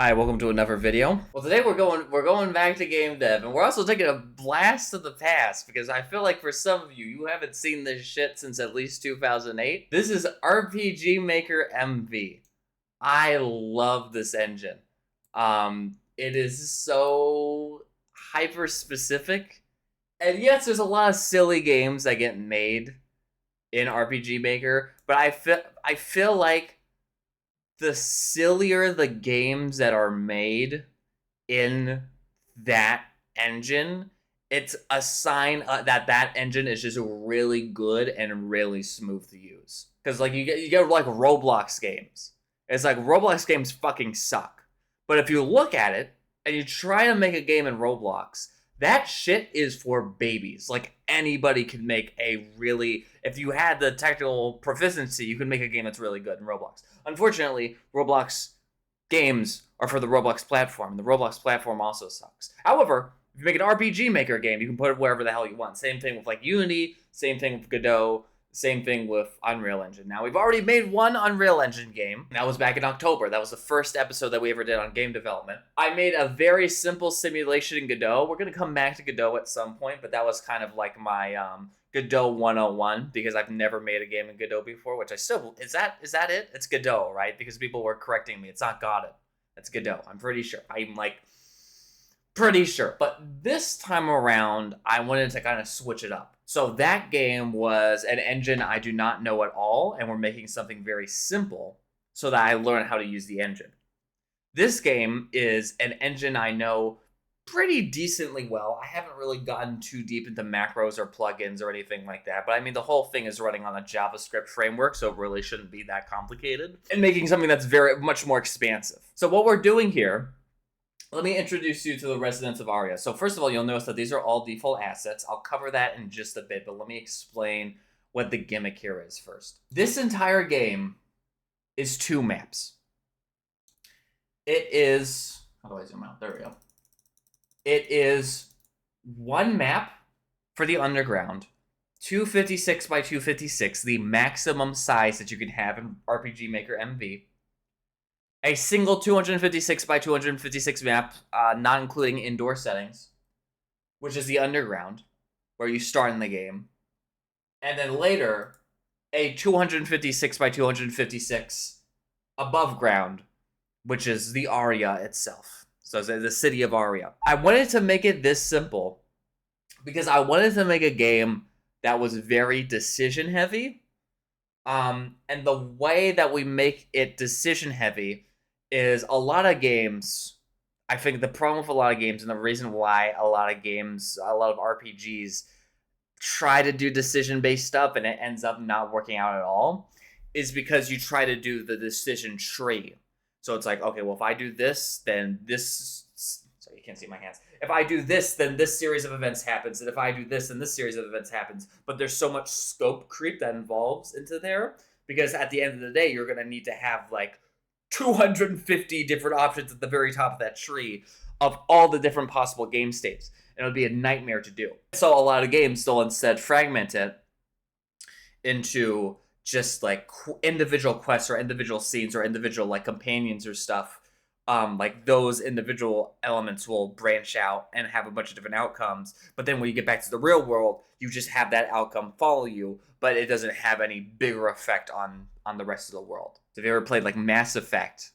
Hi, welcome to another video. Well, today we're going back to game dev, and we're also taking a blast of the past because I feel like for some of you, you haven't seen this shit since at least 2008. This is RPG Maker MV. I love this engine. It is so hyper specific, and yes, there's a lot of silly games that get made in RPG Maker, but I feel like the sillier the games that are made in that engine, it's a sign that that engine is just really good and really smooth to use. Because like you get like Roblox games. It's like Roblox games fucking suck. But if you look at it and you try to make a game in Roblox, that shit is for babies. Like anybody can make a really, if you had the technical proficiency, you can make a game that's really good in Roblox. Unfortunately, Roblox games are for the Roblox platform, and the Roblox platform also sucks. However, if you make an RPG Maker game, you can put it wherever the hell you want. Same thing with like Unity, same thing with Godot, same thing with Unreal Engine. Now, we've already made one Unreal Engine game. That was back in October. That was the first episode that we ever did on game development. I made a very simple simulation in Godot. We're going to come back to Godot at some point, but that was kind of like my Godot 101 because I've never made a game in Godot before, which I still... Is that it? It's Godot, right? Because people were correcting me. It's not Godot. It's Godot. I'm pretty sure. I'm like... Pretty sure. But this time around, I wanted to kind of switch it up. So that game was an engine I do not know at all, and we're making something very simple so that I learn how to use the engine. This game is an engine I know pretty decently well. I haven't really gotten too deep into macros or plugins or anything like that, but I mean, the whole thing is running on a JavaScript framework, so it really shouldn't be that complicated, and making something that's very much more expansive. So what we're doing here, let me introduce you to the residents of Aria. So first of all, you'll notice that these are all default assets. I'll cover that in just a bit, but let me explain what the gimmick here is first. This entire game is 2 maps. It is... How do I zoom out? There we go. It is 1 map for the underground, 256 by 256, the maximum size that you can have in RPG Maker MV. A single 256 by 256 map, not including indoor settings, which is the underground, where you start in the game. And then later, a 256 by 256 above ground, which is the Aria itself. So it's the city of Aria. I wanted to make it this simple because I wanted to make a game that was very decision heavy. And the way that we make it decision heavy is a lot of games. I think the problem with a lot of games, and the reason why a lot of RPGs try to do decision-based stuff and it ends up not working out at all, is because you try to do the decision tree. So it's like, okay, well, if I do this, then this... Sorry, you can't see my hands. If I do this, then this series of events happens. And if I do this, then this series of events happens. But there's so much scope creep that involves into there, because at the end of the day, you're going to need to have, like, 250 different options at the very top of that tree of all the different possible game states. And it would be a nightmare to do. So a lot of games still instead fragment it into just like individual quests or individual scenes or individual like companions or stuff. Like those individual elements will branch out and have a bunch of different outcomes. But then when you get back to the real world, you just have that outcome follow you, but it doesn't have any bigger effect on the rest of the world. So if you ever played like Mass Effect,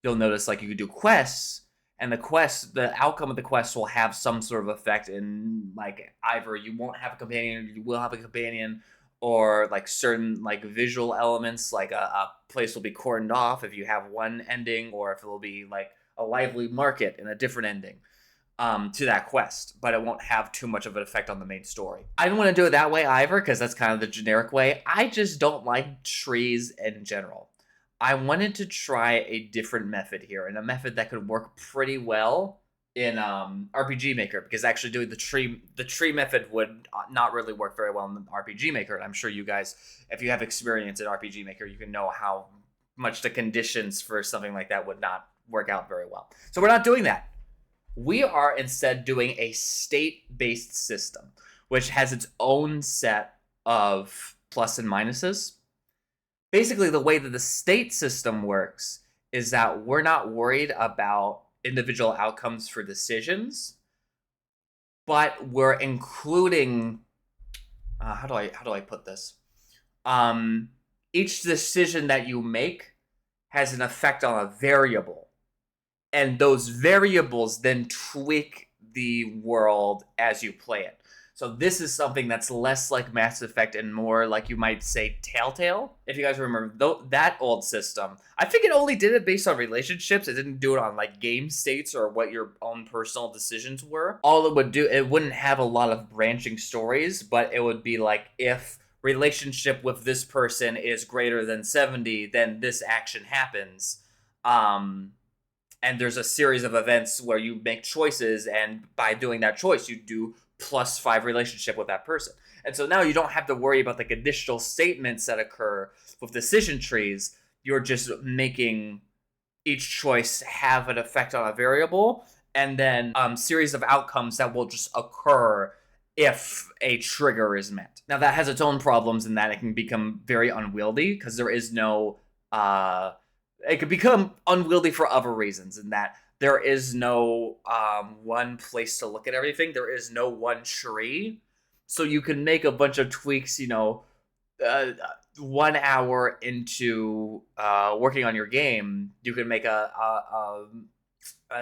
you'll notice like you could do quests, and the outcome of the quest will have some sort of effect in like either you won't have a companion, or you will have a companion, or like certain like visual elements, like a place will be cordoned off if you have one ending, or if it will be like a lively market in a different ending to that quest, but it won't have too much of an effect on the main story. I don't want to do it that way either, because that's kind of the generic way. I just don't like trees in general. I wanted to try a different method here, and a method that could work pretty well in RPG Maker, because actually doing the tree method would not really work very well in RPG Maker. And I'm sure you guys, if you have experience in RPG Maker, you can know how much the conditions for something like that would not work out very well. So we're not doing that. We are instead doing a state-based system, which has its own set of plus and minuses. Basically, the way that the state system works is that we're not worried about individual outcomes for decisions, but we're including how do I put this? Each decision that you make has an effect on a variable, and those variables then tweak the world as you play it. So this is something that's less like Mass Effect and more like, you might say, Telltale. If you guys remember that old system, I think it only did it based on relationships. It didn't do it on like game states or what your own personal decisions were. All it would do, it wouldn't have a lot of branching stories, but it would be like, if relationship with this person is greater than 70, then this action happens. And there's a series of events where you make choices, and by doing that choice, you do +5 relationship with that person. And so now you don't have to worry about the conditional statements that occur with decision trees. You're just making each choice have an effect on a variable, and then series of outcomes that will just occur if a trigger is met. Now that has its own problems in that it can become very unwieldy, because there is no it could become unwieldy for other reasons, in that there is no one place to look at everything. There is no one tree. So you can make a bunch of tweaks, 1 hour into working on your game. You can make a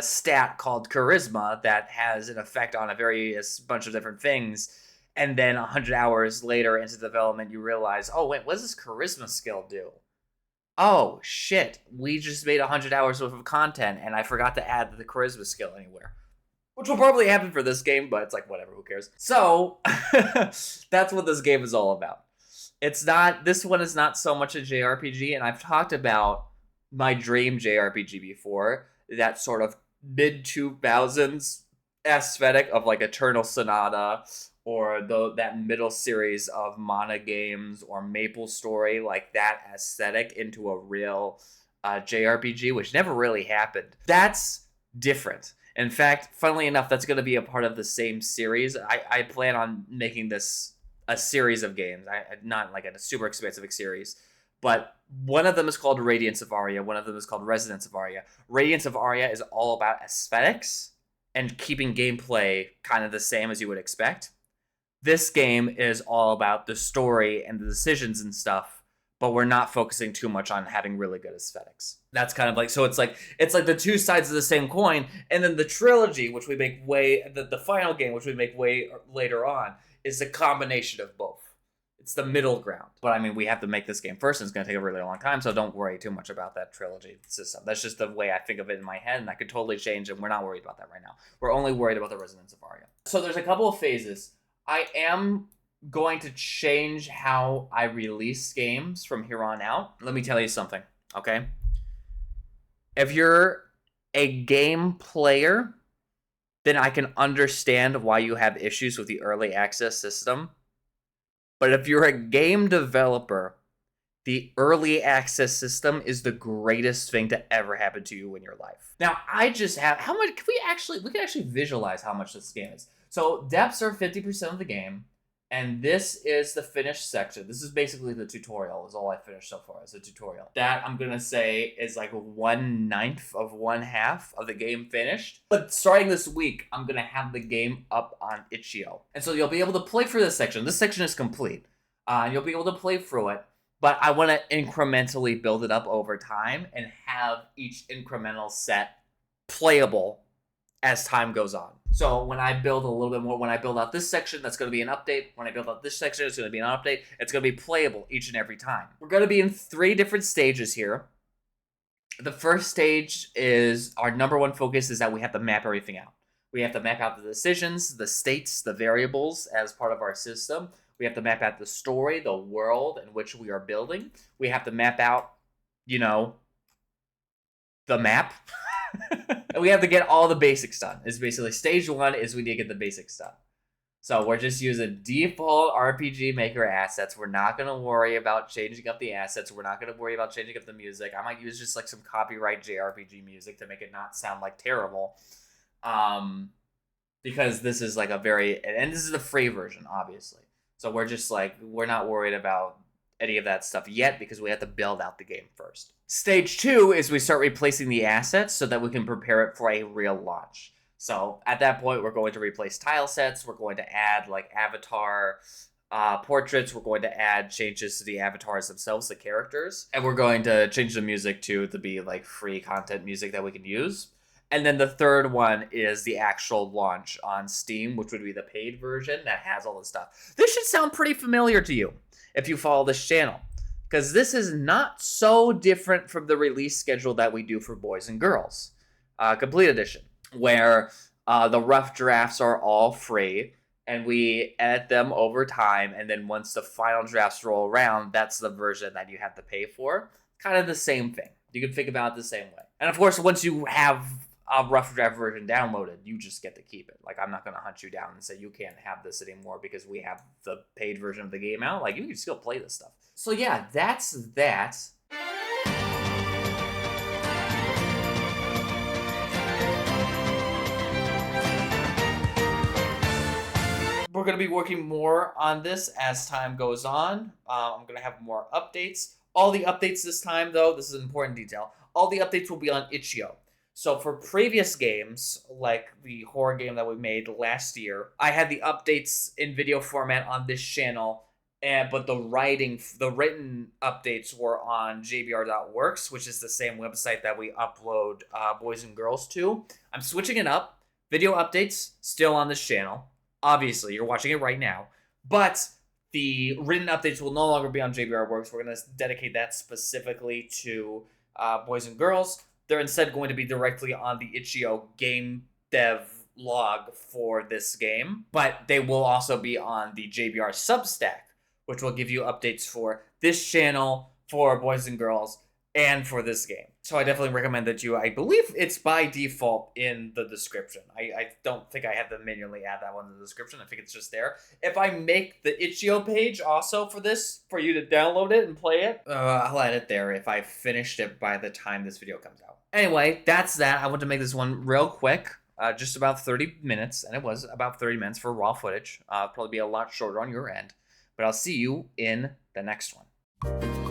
stat called charisma that has an effect on a various bunch of different things. And then 100 hours later into development, you realize, oh, wait, what does this charisma skill do? Oh, shit, we just made 100 hours worth of content, and I forgot to add the charisma skill anywhere. Which will probably happen for this game, but it's like, whatever, who cares? So, that's what this game is all about. This one is not so much a JRPG, and I've talked about my dream JRPG before, that sort of mid-2000s aesthetic of like Eternal Sonata, or that middle series of Mana games, or Maple Story, like that aesthetic into a real JRPG, which never really happened. That's different. In fact, funnily enough, that's going to be a part of the same series. I plan on making this a series of games, not like a super expansive series, but one of them is called Radiance of Aria, one of them is called Resonance of Aria. Radiance of Aria is all about aesthetics and keeping gameplay kind of the same as you would expect. This game is all about the story and the decisions and stuff, but we're not focusing too much on having really good aesthetics. That's kind of like, so it's like the two sides of the same coin, and then the trilogy, which we make the final game, which we make way later on, is a combination of both. It's the middle ground. But I mean, we have to make this game first, and it's going to take a really long time, so don't worry too much about that trilogy system. That's just the way I think of it in my head, and that could totally change, and we're not worried about that right now. We're only worried about the Resonance of Aria. So there's a couple of phases. I am going to change how I release games from here on out. Let me tell you something, okay? If you're a game player, then I can understand why you have issues with the early access system. But if you're a game developer, the early access system is the greatest thing to ever happen to you in your life. Now, I just have, how much, we can actually visualize how much this game is. So depths are 50% of the game, and this is the finished section. This is basically the tutorial, is all I finished so far, is a tutorial. That, I'm gonna say, is like 1/9 of 1/2 of the game finished. But starting this week, I'm gonna have the game up on itch.io. And so you'll be able to play through this section. This section is complete. You'll be able to play through it, but I wanna incrementally build it up over time and have each incremental set playable as time goes on. So when I build a little bit more, when I build out this section, that's going to be an update. When I build out this section, it's going to be an update. It's going to be playable each and every time. We're going to be in 3 different stages here. The first stage is, our number one focus is that we have to map everything out. We have to map out the decisions, the states, the variables as part of our system. We have to map out the story, the world in which we are building. We have to map out, the map. And we have to get all the basics done. It's basically stage 1 is we need to get the basics done. So we're just using default RPG Maker assets. We're not going to worry about changing up the assets. We're not going to worry about changing up the music. I might use just like some copyright JRPG music to make it not sound like terrible. Because this is like and this is the free version, obviously. So we're just like, we're not worried about any of that stuff yet because we have to build out the game first. Stage 2 is we start replacing the assets so that we can prepare it for a real launch. So at that point, we're going to replace tile sets. We're going to add like avatar portraits. We're going to add changes to the avatars themselves, the characters. And we're going to change the music to be like free content music that we can use. And then the third one is the actual launch on Steam, which would be the paid version that has all this stuff. This should sound pretty familiar to you if you follow this channel, because this is not so different from the release schedule that we do for Boys and Girls Complete Edition, where the rough drafts are all free, and we edit them over time, and then once the final drafts roll around, that's the version that you have to pay for. Kind of the same thing. You can think about it the same way. And of course, once you have a rough draft version downloaded, you just get to keep it. Like, I'm not going to hunt you down and say you can't have this anymore because we have the paid version of the game out. Like, you can still play this stuff. So yeah, that's that. We're going to be working more on this as time goes on. I'm going to have more updates. All the updates this time, though, this is an important detail, all the updates will be on itch.io. So for previous games, like the horror game that we made last year, I had the updates in video format on this channel, but the written updates were on jbr.works, which is the same website that we upload Boys and Girls to. I'm switching it up. Video updates still on this channel. Obviously, you're watching it right now. But the written updates will no longer be on jbr.works. We're going to dedicate that specifically to Boys and Girls. They're instead going to be directly on the itch.io game dev log for this game, but they will also be on the JBR Substack, which will give you updates for this channel, for Boys and Girls, and for this game. So I definitely recommend that I believe it's by default in the description. I don't think I have to manually add that one to the description. I think it's just there. If I make the itch.io page also for this, for you to download it and play it, I'll add it there if I finished it by the time this video comes out. Anyway, that's that. I want to make this one real quick. Just about 30 minutes, and it was about 30 minutes for raw footage. Probably be a lot shorter on your end, but I'll see you in the next one.